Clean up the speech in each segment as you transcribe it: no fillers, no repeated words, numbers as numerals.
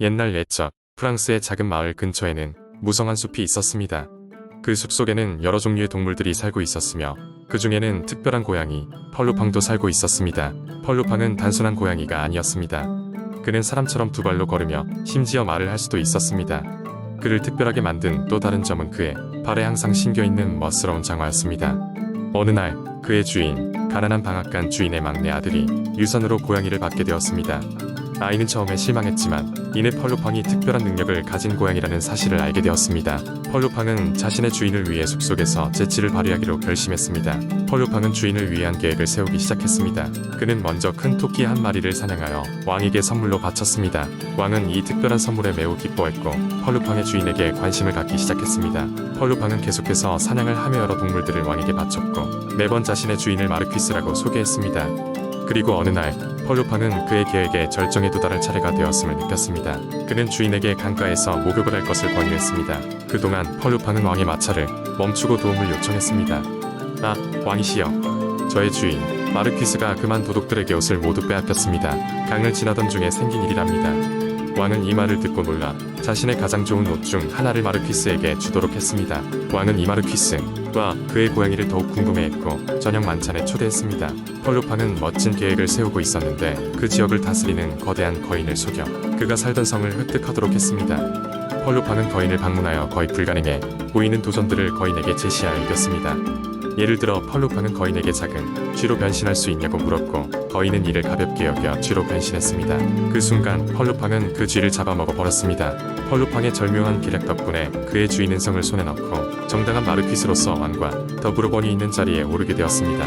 옛날 옛적 프랑스의 작은 마을 근처에는 무성한 숲이 있었습니다. 그 숲 속에는 여러 종류의 동물들이 살고 있었으며 그 중에는 특별한 고양이 펄루팡도 살고 있었습니다. 펄루팡은 단순한 고양이가 아니었습니다. 그는 사람처럼 두 발로 걸으며 심지어 말을 할 수도 있었습니다. 그를 특별하게 만든 또 다른 점은 그의 발에 항상 신겨있는 멋스러운 장화였습니다. 어느 날 그의 주인, 가난한 방앗간 주인의 막내 아들이 유산으로 고양이를 받게 되었습니다. 아이는 처음에 실망했지만 이내 펄루팡이 특별한 능력을 가진 고양이라는 사실을 알게 되었습니다. 펄루팡은 자신의 주인을 위해 숲속에서 재치를 발휘하기로 결심했습니다. 펄루팡은 주인을 위해 한 계획을 세우기 시작했습니다. 그는 먼저 큰 토끼 한 마리를 사냥하여 왕에게 선물로 바쳤습니다. 왕은 이 특별한 선물에 매우 기뻐했고 펄루팡의 주인에게 관심을 갖기 시작했습니다. 펄루팡은 계속해서 사냥을 하며 여러 동물들을 왕에게 바쳤고 매번 자신의 주인을 마르퀴스라고 소개했습니다. 그리고 어느 날 펄루팡은 그의 계획에 절정에 도달할 차례가 되었음을 느꼈습니다. 그는 주인에게 강가에서 목욕을 할 것을 권유했습니다. 그동안 펄루팡은 왕의 마차를 멈추고 도움을 요청했습니다. 아, 왕이시여. 저의 주인 마르퀴스가 그만 도둑들에게 옷을 모두 빼앗겼습니다. 강을 지나던 중에 생긴 일이랍니다. 왕은 이 말을 듣고 놀라 자신의 가장 좋은 옷 중 하나를 마르퀴스에게 주도록 했습니다. 왕은 이 마르퀴스와 그의 고양이를 더욱 궁금해했고 저녁 만찬에 초대했습니다. 펄루팡은 멋진 계획을 세우고 있었는데 그 지역을 다스리는 거대한 거인을 속여 그가 살던 성을 획득하도록 했습니다. 펄루팡은 거인을 방문하여 거의 불가능해 보이는 도전들을 거인에게 제시하여 이겼습니다. 예를 들어 펄루팡은 거인에게 작은 쥐로 변신할 수 있냐고 물었고 거인은 이를 가볍게 여겨 쥐로 변신했습니다. 그 순간 펄루팡은 그 쥐를 잡아먹어 버렸습니다. 펄루팡의 절묘한 계략 덕분에 그의 주인은 성을 손에 넣고 정당한 마르퀴스로서 왕과 더불어 권위 있는 자리에 오르게 되었습니다.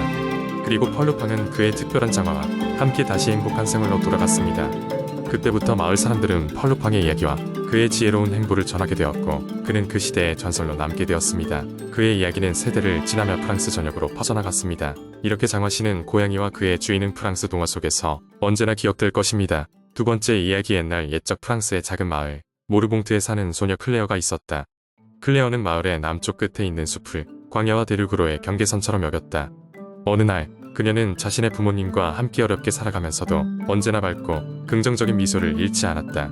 그리고 펄루팡은 그의 특별한 장화와 함께 다시 행복한 생활로 돌아갔습니다. 그때부터 마을 사람들은 펄루팡의 이야기와 그의 지혜로운 행보를 전하게 되었고 그는 그 시대의 전설로 남게 되었습니다. 그의 이야기는 세대를 지나며 프랑스 전역으로 퍼져나갔습니다. 이렇게 장화신은 고양이와 그의 주인은 프랑스 동화 속에서 언제나 기억될 것입니다. 두 번째 이야기. 옛날 옛적 프랑스의 작은 마을 모르봉트에 사는 소녀 클레어가 있었다. 클레어는 마을의 남쪽 끝에 있는 숲을 광야와 대륙으로의 경계선처럼 여겼다. 어느 날 그녀는 자신의 부모님과 함께 어렵게 살아가면서도 언제나 밝고 긍정적인 미소를 잃지 않았다.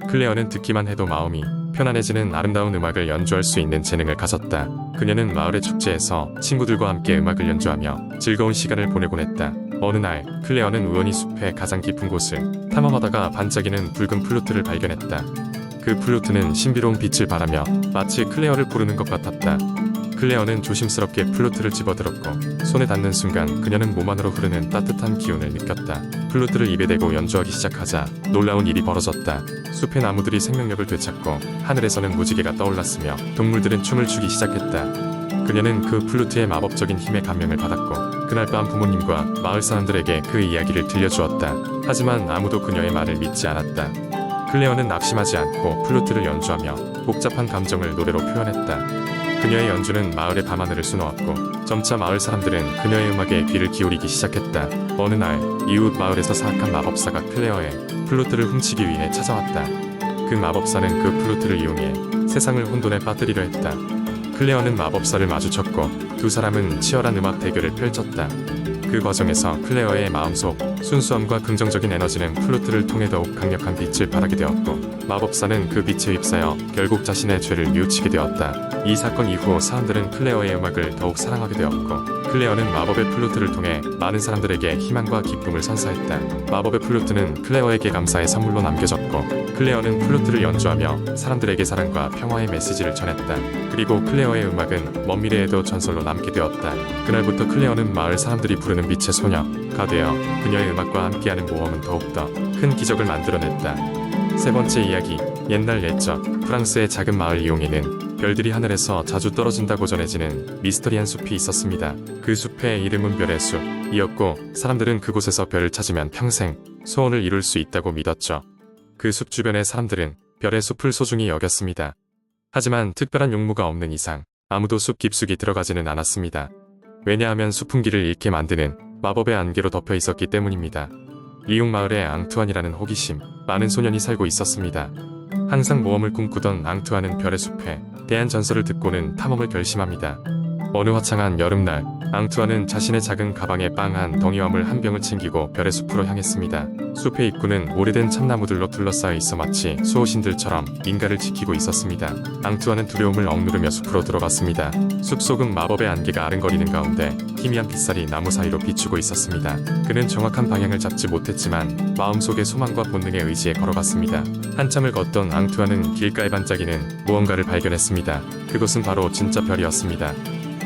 클레어는 듣기만 해도 마음이 편안해지는 아름다운 음악을 연주할 수 있는 재능을 가졌다. 그녀는 마을의 축제에서 친구들과 함께 음악을 연주하며 즐거운 시간을 보내곤 했다. 어느 날 클레어는 우연히 숲의 가장 깊은 곳을 탐험하다가 반짝이는 붉은 플루트를 발견했다. 그 플루트는 신비로운 빛을 발하며 마치 클레어를 부르는 것 같았다. 클레어는 조심스럽게 플루트를 집어들었고 손에 닿는 순간 그녀는 몸 안으로 흐르는 따뜻한 기운을 느꼈다. 플루트를 입에 대고 연주하기 시작하자 놀라운 일이 벌어졌다. 숲의 나무들이 생명력을 되찾고 하늘에서는 무지개가 떠올랐으며 동물들은 춤을 추기 시작했다. 그녀는 그 플루트의 마법적인 힘에 감명을 받았고 그날 밤 부모님과 마을 사람들에게 그 이야기를 들려주었다. 하지만 아무도 그녀의 말을 믿지 않았다. 클레어는 낙심하지 않고 플루트를 연주하며 복잡한 감정을 노래로 표현했다. 그녀의 연주는 마을의 밤하늘을 수놓았고 점차 마을 사람들은 그녀의 음악에 귀를 기울이기 시작했다. 어느 날 이웃 마을에서 사악한 마법사가 클레어의 플루트를 훔치기 위해 찾아왔다. 그 마법사는 그 플루트를 이용해 세상을 혼돈에 빠뜨리려 했다. 클레어는 마법사를 마주쳤고 두 사람은 치열한 음악 대결을 펼쳤다. 그 과정에서 클레어의 마음속 순수함과 긍정적인 에너지는 플루트를 통해 더욱 강력한 빛을 발하게 되었고 마법사는 그 빛에 휩싸여 결국 자신의 죄를 뉘우치게 되었다. 이 사건 이후 사람들은 클레어의 음악을 더욱 사랑하게 되었고 클레어는 마법의 플루트를 통해 많은 사람들에게 희망과 기쁨을 선사했다. 마법의 플루트는 클레어에게 감사의 선물로 남겨졌고 클레어는 플루트를 연주하며 사람들에게 사랑과 평화의 메시지를 전했다. 그리고 클레어의 음악은 먼 미래에도 전설로 남게 되었다. 그날부터 클레어는 마을 사람들이 부르는 빛의 소녀가 되어 그녀의 음악과 함께하는 모험은 더욱더 큰 기적을 만들어냈다. 세 번째 이야기. 옛날 옛적 프랑스의 작은 마을 리옹에는 별들이 하늘에서 자주 떨어진다고 전해지는 미스터리한 숲이 있었습니다. 그 숲의 이름은 별의 숲이었고 사람들은 그곳에서 별을 찾으면 평생 소원을 이룰 수 있다고 믿었죠. 그 숲 주변의 사람들은 별의 숲을 소중히 여겼습니다. 하지만 특별한 용무가 없는 이상 아무도 숲 깊숙이 들어가지는 않았습니다. 왜냐하면 숲은 길을 잃게 만드는 마법의 안개로 덮여 있었기 때문입니다. 리옹 마을에 앙투안이라는 호기심 많은 소년이 살고 있었습니다. 항상 모험을 꿈꾸던 앙투안은 별의 숲에 대한 전설을 듣고는 탐험을 결심합니다. 어느 화창한 여름날, 앙투아는 자신의 작은 가방에 빵 한 덩이와 물 한 병을 챙기고 별의 숲으로 향했습니다. 숲의 입구는 오래된 참나무들로 둘러싸여 있어 마치 수호신들처럼 민가를 지키고 있었습니다. 앙투아는 두려움을 억누르며 숲으로 들어갔습니다. 숲속은 마법의 안개가 아른거리는 가운데 희미한 빛살이 나무 사이로 비추고 있었습니다. 그는 정확한 방향을 잡지 못했지만 마음속의 소망과 본능의 의지에 걸어갔습니다. 한참을 걷던 앙투아는 길가에 반짝이는 무언가를 발견했습니다. 그것은 바로 진짜 별이었습니다.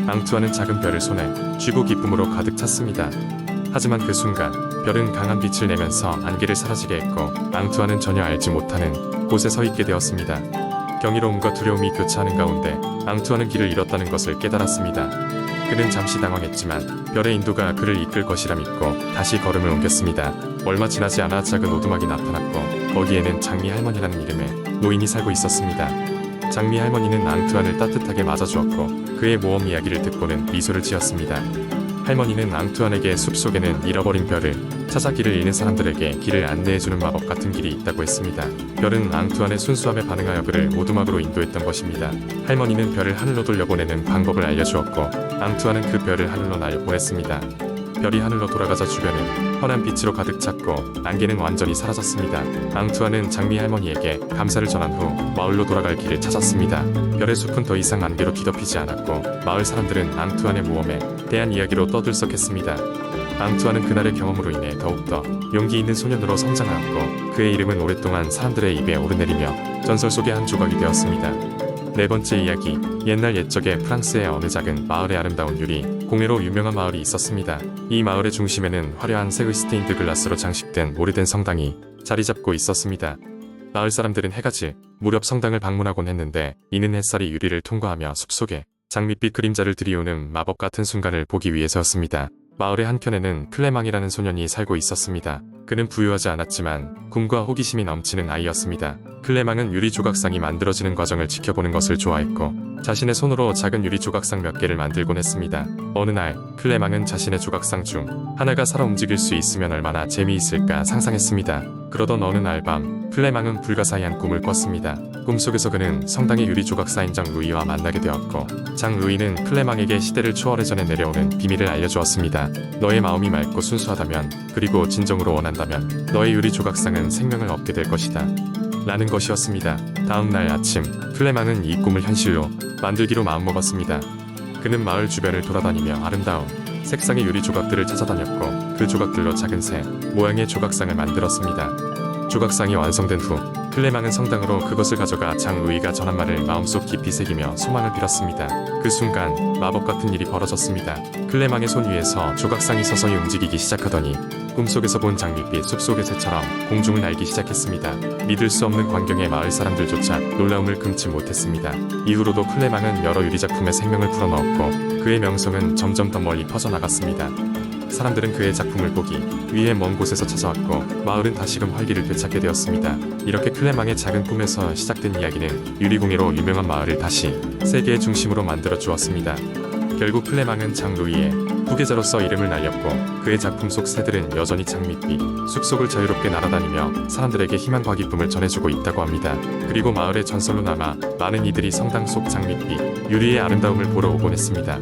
앙투아는 작은 별을 손에 쥐고 기쁨으로 가득 찼습니다. 하지만 그 순간 별은 강한 빛을 내면서 안개를 사라지게 했고 앙투아는 전혀 알지 못하는 곳에 서 있게 되었습니다. 경이로움과 두려움이 교차하는 가운데 앙투아는 길을 잃었다는 것을 깨달았습니다. 그는 잠시 당황했지만 별의 인도가 그를 이끌 것이라 믿고 다시 걸음을 옮겼습니다. 얼마 지나지 않아 작은 오두막이 나타났고 거기에는 장미 할머니라는 이름의 노인이 살고 있었습니다. 장미 할머니는 앙투아를 따뜻하게 맞아주었고 그의 모험 이야기를 듣고는 미소를 지었습니다. 할머니는 앙투안에게 숲속에는 잃어버린 별을 찾아 길을 잃는 사람들에게 길을 안내해주는 마법 같은 길이 있다고 했습니다. 별은 앙투안의 순수함에 반응하여 그를 오두막으로 인도했던 것입니다. 할머니는 별을 하늘로 돌려보내는 방법을 알려주었고 앙투안은 그 별을 하늘로 날려보냈습니다. 별이 하늘로 돌아가자 주변은 환한 빛으로 가득 찼고 안개는 완전히 사라졌습니다. 앙투아는 장미 할머니에게 감사를 전한 후 마을로 돌아갈 길을 찾았습니다. 별의 숲은 더 이상 안개로 뒤덮이지 않았고 마을 사람들은 앙투안의 모험에 대한 이야기로 떠들썩했습니다. 앙투아는 그날의 경험으로 인해 더욱더 용기 있는 소년으로 성장하였고 그의 이름은 오랫동안 사람들의 입에 오르내리며 전설 속의 한 조각이 되었습니다. 네 번째 이야기. 옛날 옛적에 프랑스의 어느 작은 마을에 아름다운 유리 공예로 유명한 마을이 있었습니다. 이 마을의 중심에는 화려한 색의 스테인드 글라스로 장식된 오래된 성당이 자리 잡고 있었습니다. 마을 사람들은 해가 질 무렵 성당을 방문하곤 했는데 이는 햇살이 유리를 통과하며 숲속에 장밋빛 그림자를 들이우는 마법 같은 순간을 보기 위해서였습니다. 마을의 한켠에는 클레망이라는 소년이 살고 있었습니다. 그는 부유하지 않았지만 꿈과 호기심이 넘치는 아이였습니다. 클레망은 유리 조각상이 만들어지는 과정을 지켜보는 것을 좋아했고 자신의 손으로 작은 유리 조각상 몇 개를 만들곤 했습니다. 어느 날 클레망은 자신의 조각상 중 하나가 살아 움직일 수 있으면 얼마나 재미있을까 상상했습니다. 그러던 어느 날 밤 클레망은 불가사의한 꿈을 꿨습니다. 꿈속에서 그는 성당의 유리 조각사인 장 루이와 만나게 되었고 장 루이는 클레망에게 시대를 초월해 전해 내려오는 비밀을 알려주었습니다. 너의 마음이 맑고 순수하다면 그리고 진정으로 원한다면 너의 유리 조각상은 생명을 얻게 될 것이다 라는 것이었습니다. 다음 날 아침 클레망은 이 꿈을 현실로 만들기로 마음먹었습니다. 그는 마을 주변을 돌아다니며 아름다운 색상의 유리 조각들을 찾아다녔고 그 조각들로 작은 새 모양의 조각상을 만들었습니다. 조각상이 완성된 후 클레망은 성당으로 그것을 가져가 장 루이가 전한 말을 마음속 깊이 새기며 소망을 빌었습니다. 그 순간 마법 같은 일이 벌어졌습니다. 클레망의 손 위에서 조각상이 서서히 움직이기 시작하더니 꿈속에서 본 장밋빛 숲속의 새처럼 공중을 날기 시작했습니다. 믿을 수 없는 광경에 마을 사람들조차 놀라움을 금치 못했습니다. 이후로도 클레망은 여러 유리 작품에 생명을 불어넣었고 그의 명성은 점점 더 멀리 퍼져나갔습니다. 사람들은 그의 작품을 보기 위해 먼 곳에서 찾아왔고 마을은 다시금 활기를 되찾게 되었습니다. 이렇게 클레망의 작은 꿈에서 시작된 이야기는 유리공예로 유명한 마을을 다시 세계의 중심으로 만들어 주었습니다. 결국 클레망은 장 루이의 후계자로서 이름을 날렸고 그의 작품 속 새들은 여전히 장밋빛 숲속을 자유롭게 날아다니며 사람들에게 희망과 기쁨을 전해주고 있다고 합니다. 그리고 마을의 전설로 남아 많은 이들이 성당 속 장밋빛 유리의 아름다움을 보러 오곤 했습니다.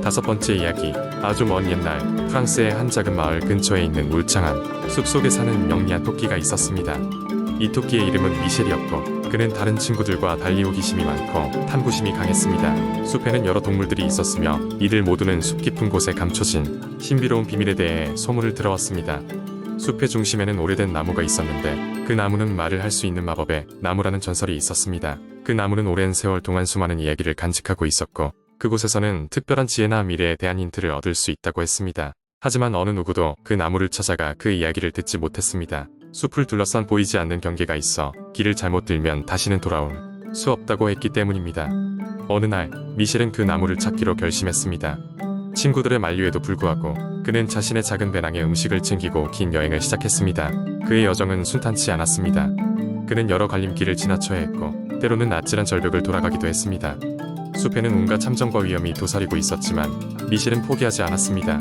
다섯 번째 이야기. 아주 먼 옛날 프랑스의 한 작은 마을 근처에 있는 울창한 숲속에 사는 영리한 토끼가 있었습니다. 이 토끼의 이름은 미셸이었고 그는 다른 친구들과 달리 호기심이 많고 탐구심이 강했습니다. 숲에는 여러 동물들이 있었으며 이들 모두는 숲 깊은 곳에 감춰진 신비로운 비밀에 대해 소문을 들어왔습니다. 숲의 중심에는 오래된 나무가 있었는데 그 나무는 말을 할 수 있는 마법의 나무라는 전설이 있었습니다. 그 나무는 오랜 세월 동안 수많은 이야기를 간직하고 있었고 그곳에서는 특별한 지혜나 미래에 대한 힌트를 얻을 수 있다고 했습니다. 하지만 어느 누구도 그 나무를 찾아가 그 이야기를 듣지 못했습니다. 숲을 둘러싼 보이지 않는 경계가 있어 길을 잘못 들면 다시는 돌아올 수 없다고 했기 때문입니다. 어느 날 미셸은 그 나무를 찾기로 결심했습니다. 친구들의 만류에도 불구하고 그는 자신의 작은 배낭에 음식을 챙기고 긴 여행을 시작했습니다. 그의 여정은 순탄치 않았습니다. 그는 여러 갈림길을 지나쳐야 했고 때로는 아찔한 절벽을 돌아가기도 했습니다. 숲에는 온갖 참전과 위험이 도사리고 있었지만 미셸은 포기하지 않았습니다.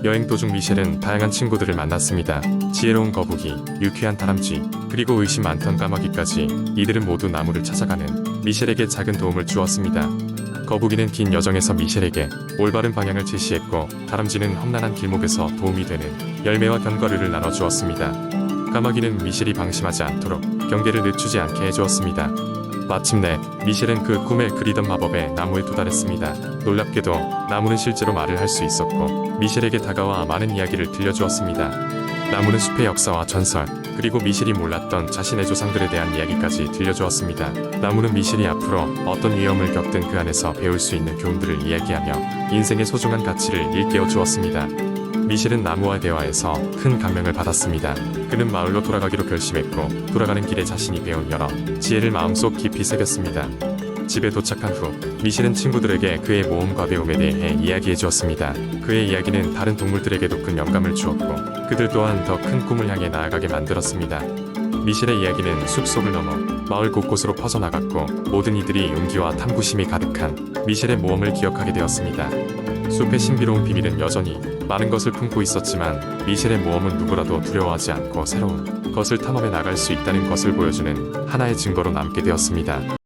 여행 도중 미셸은 다양한 친구들을 만났습니다. 지혜로운 거북이, 유쾌한 다람쥐, 그리고 의심 많던 까마귀까지 이들은 모두 나무를 찾아가는 미셸에게 작은 도움을 주었습니다. 거북이는 긴 여정에서 미셸에게 올바른 방향을 제시했고 다람쥐는 험난한 길목에서 도움이 되는 열매와 견과류를 나눠주었습니다. 까마귀는 미셸이 방심하지 않도록 경계를 늦추지 않게 해주었습니다. 마침내 미셸은 그 꿈에 그리던 마법의 나무에 도달했습니다. 놀랍게도 나무는 실제로 말을 할 수 있었고 미셸에게 다가와 많은 이야기를 들려주었습니다. 나무는 숲의 역사와 전설, 그리고 미셸이 몰랐던 자신의 조상들에 대한 이야기까지 들려주었습니다. 나무는 미셸이 앞으로 어떤 위험을 겪든 그 안에서 배울 수 있는 교훈들을 이야기하며 인생의 소중한 가치를 일깨워 주었습니다. 미셸은 나무와 대화에서 큰 감명을 받았습니다. 그는 마을로 돌아가기로 결심했고 돌아가는 길에 자신이 배운 여러 지혜를 마음속 깊이 새겼습니다. 집에 도착한 후 미셸은 친구들에게 그의 모험과 배움에 대해 이야기해 주었습니다. 그의 이야기는 다른 동물들에게도 큰 영감을 주었고 그들 또한 더 큰 꿈을 향해 나아가게 만들었습니다. 미셸의 이야기는 숲속을 넘어 마을 곳곳으로 퍼져나갔고 모든 이들이 용기와 탐구심이 가득한 미셸의 모험을 기억하게 되었습니다. 숲의 신비로운 비밀은 여전히 많은 것을 품고 있었지만 미셸의 모험은 누구라도 두려워하지 않고 새로운 것을 탐험해 나갈 수 있다는 것을 보여주는 하나의 증거로 남게 되었습니다.